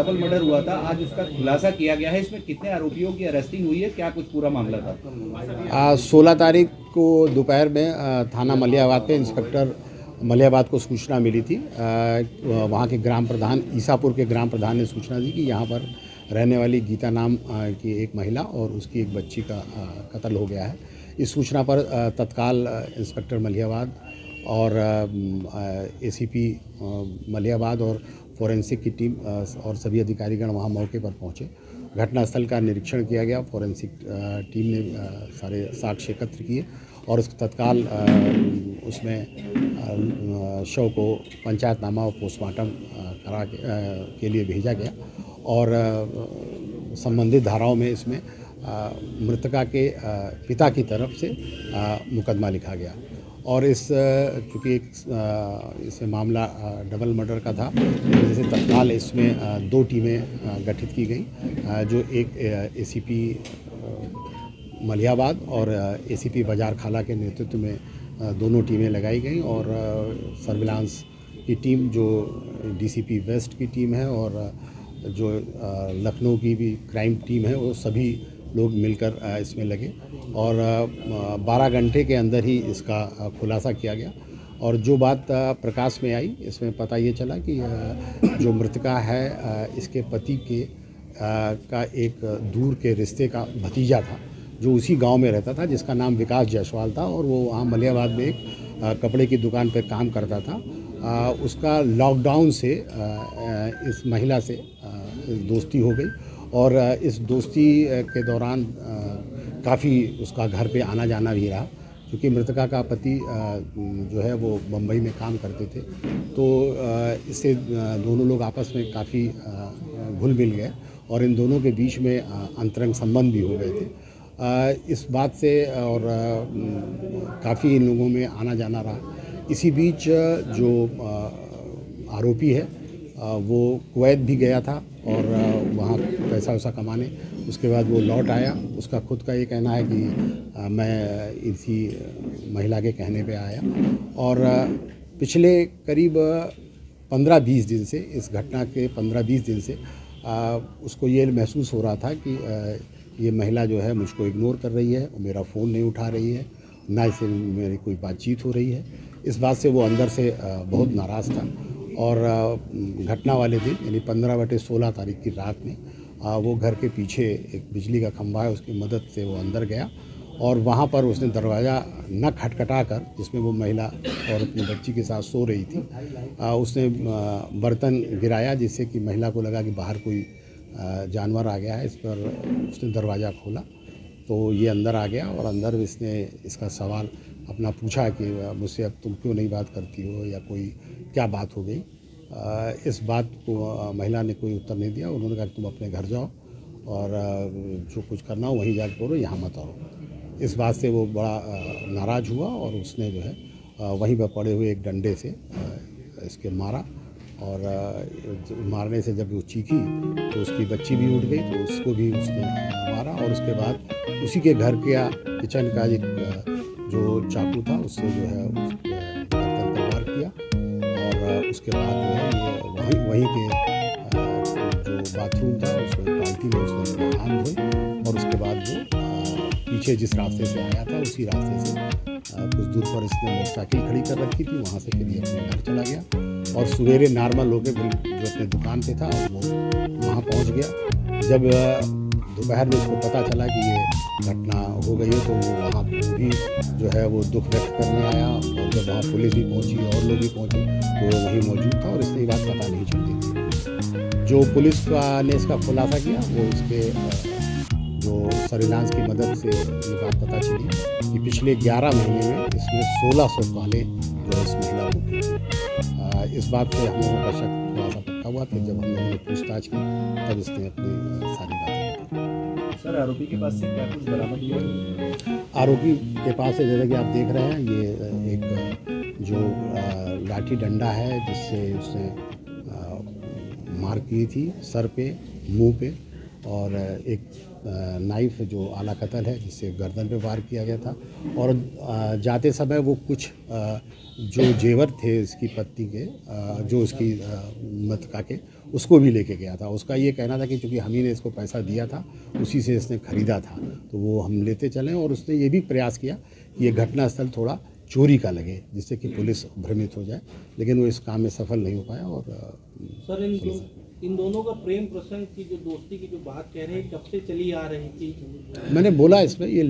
Double murder हुआ था, आज उसका खुलासा किया गया है। इसमें कितने आरोपियों की अरेस्टिंग हुई है, क्या कुछ पूरा मामला था? 16 तारीख को दोपहर में थाना मलियाबाद पे इंस्पेक्टर मलियाबाद को सूचना मिली थी। वहाँ के ग्राम प्रधान, ईसापुर के ग्राम प्रधान ने सूचना दी कि यहाँ पर रहने वाली गीता नाम की एक महिला और उसकी एक बच्ची का कत्ल हो गया है। इस सूचना पर तत्काल इंस्पेक्टर मलियाबाद और एसीपी मलियाबाद और फॉरेंसिक की टीम और सभी अधिकारीगण वहाँ मौके पर पहुँचे। घटनास्थल का निरीक्षण किया गया। फॉरेंसिक टीम ने सारे साक्ष्य एकत्र किए और उस तत्काल उसमें शव को पंचायतनामा और पोस्टमार्टम के लिए भेजा गया और संबंधित धाराओं में इसमें मृतका के पिता की तरफ से मुकदमा लिखा गया। और इस चूँकि इसमें मामला डबल मर्डर का था, जैसे तत्काल इसमें 2 टीमें गठित की गई, जो एक एसीपी मलियाबाद और एसीपी बाजार खाला के नेतृत्व में दोनों टीमें लगाई गई और सर्विलांस की टीम जो डीसीपी वेस्ट की टीम है और जो लखनऊ की भी क्राइम टीम है, वो सभी लोग मिलकर इसमें लगे और 12 घंटे के अंदर ही इसका खुलासा किया गया। और जो बात प्रकाश में आई, इसमें पता ये चला कि जो मृतका है इसके पति के का एक दूर के रिश्ते का भतीजा था, जो उसी गांव में रहता था, जिसका नाम विकास जायसवाल था और वो वहाँ मलियाबाद में एक कपड़े की दुकान पर काम करता था। उसका लॉकडाउन से इस महिला से दोस्ती हो गई और इस दोस्ती के दौरान काफ़ी उसका घर पे आना जाना भी रहा, क्योंकि मृतका का पति जो है वो बम्बई में काम करते थे। तो इससे दोनों लोग आपस में काफ़ी घुल मिल गए और इन दोनों के बीच में अंतरंग संबंध भी हो गए थे। इस बात से और काफ़ी इन लोगों में आना जाना रहा। इसी बीच जो आरोपी है वो कुवैत भी गया था और वहाँ पैसा वैसा कमाने, उसके बाद वो लौट आया। उसका खुद का ये कहना है कि मैं इसी महिला के कहने पे आया और पिछले करीब 15-20 दिन से, इस घटना के 15-20 दिन से उसको ये महसूस हो रहा था कि ये महिला जो है मुझको इग्नोर कर रही है, मेरा फ़ोन नहीं उठा रही है, ना इससे मेरी कोई बातचीत हो रही है। इस बात से वो अंदर से बहुत नाराज़ था और घटना वाले दिन यानी 15/16 तारीख की रात में वो घर के पीछे एक बिजली का खंभा है, उसकी मदद से वो अंदर गया और वहाँ पर उसने दरवाज़ा न खटखटा कर, जिसमें वो महिला और अपनी बच्ची के साथ सो रही थी, उसने बर्तन गिराया, जिससे कि महिला को लगा कि बाहर कोई जानवर आ गया है। इस पर उसने दरवाज़ा खोला तो ये अंदर आ गया और अंदर इसने इसका सवाल अपना पूछा कि मुझसे अब तुम क्यों नहीं बात करती हो या कोई क्या बात हो गई। इस बात को महिला ने कोई उत्तर नहीं दिया। उन्होंने कहा कि तुम अपने घर जाओ और जो कुछ करना हो वहीं जाकर करो, यहाँ मत आओ। इस बात से वो बड़ा नाराज़ हुआ और उसने जो है वहीं पर पड़े हुए एक डंडे से इसके मारा और मारने से जब वो चीखी तो उसकी बच्ची भी उठ गई, तो उसको भी उसने मारा और उसके बाद उसी के घर के किचन का एक जो चाकू था उससे जो है गर्दन पर वार किया और उसके बाद जो है ये वहीं के जो बाथरूम था उसमें बाल्टी में उसने हाथ धोए और उसके बाद वो पीछे जिस रास्ते से आया था उसी रास्ते से कुछ दूर पर इसने मोटरसाइकिल खड़ी कर रखी थी, वहाँ से फिर ये अपने घर चला गया और सवेरे नॉर्मल होकर जो अपने दुकान पे था वो वहाँ पहुँच गया। जब दोपहर में उसको पता चला कि ये घटना हो गई है तो वो वहाँ भी जो है वो दुख व्यक्त करने आया और जब वहाँ पुलिस भी पहुँची और लोग भी पहुँचे तो वो वहीं मौजूद था और इसने ये बात पता नहीं चलती थी। जो पुलिस ने इसका खुलासा किया वो इसके जो सर्विलांस की मदद से ये बात पता चली कि पिछले 11 महीने में इसमें 1600 कॉलें जो है इस महिला को की। इस बात से हम लोगों का शक थोड़ा सा पक्का हुआ कि जब हम लोगों ने पूछताछ की तब इसने अपनी सारी बातें बताई। सर, आरोपी के पास से क्या कुछ बरामद हुआ? आरोपी के पास से जैसा कि आप देख रहे हैं ये एक जो लाठी डंडा है जिससे उसने मार की थी सर पे, मुंह पे और एक नाइफ जो आला कतल है जिससे गर्दन पे वार किया गया था। और जाते समय वो कुछ जो जेवर थे इसकी पत्नी के जो उसकी मृतका के उसको भी लेके गया था। उसका ये कहना था कि चूँकि हम ही ने इसको पैसा दिया था उसी से इसने ख़रीदा था, तो वो हम लेते चलें। और उसने ये भी प्रयास किया कि ये घटनास्थल थोड़ा चोरी का लगे जिससे कि पुलिस भ्रमित हो जाए, लेकिन वो इस काम में सफल नहीं हो पाया। और सर इन दोनों का प्रेम प्रसंग की जो दोस्ती की जो बात कह रहे हैं कब से चली आ रही थी? मैंने बोला इसमें ये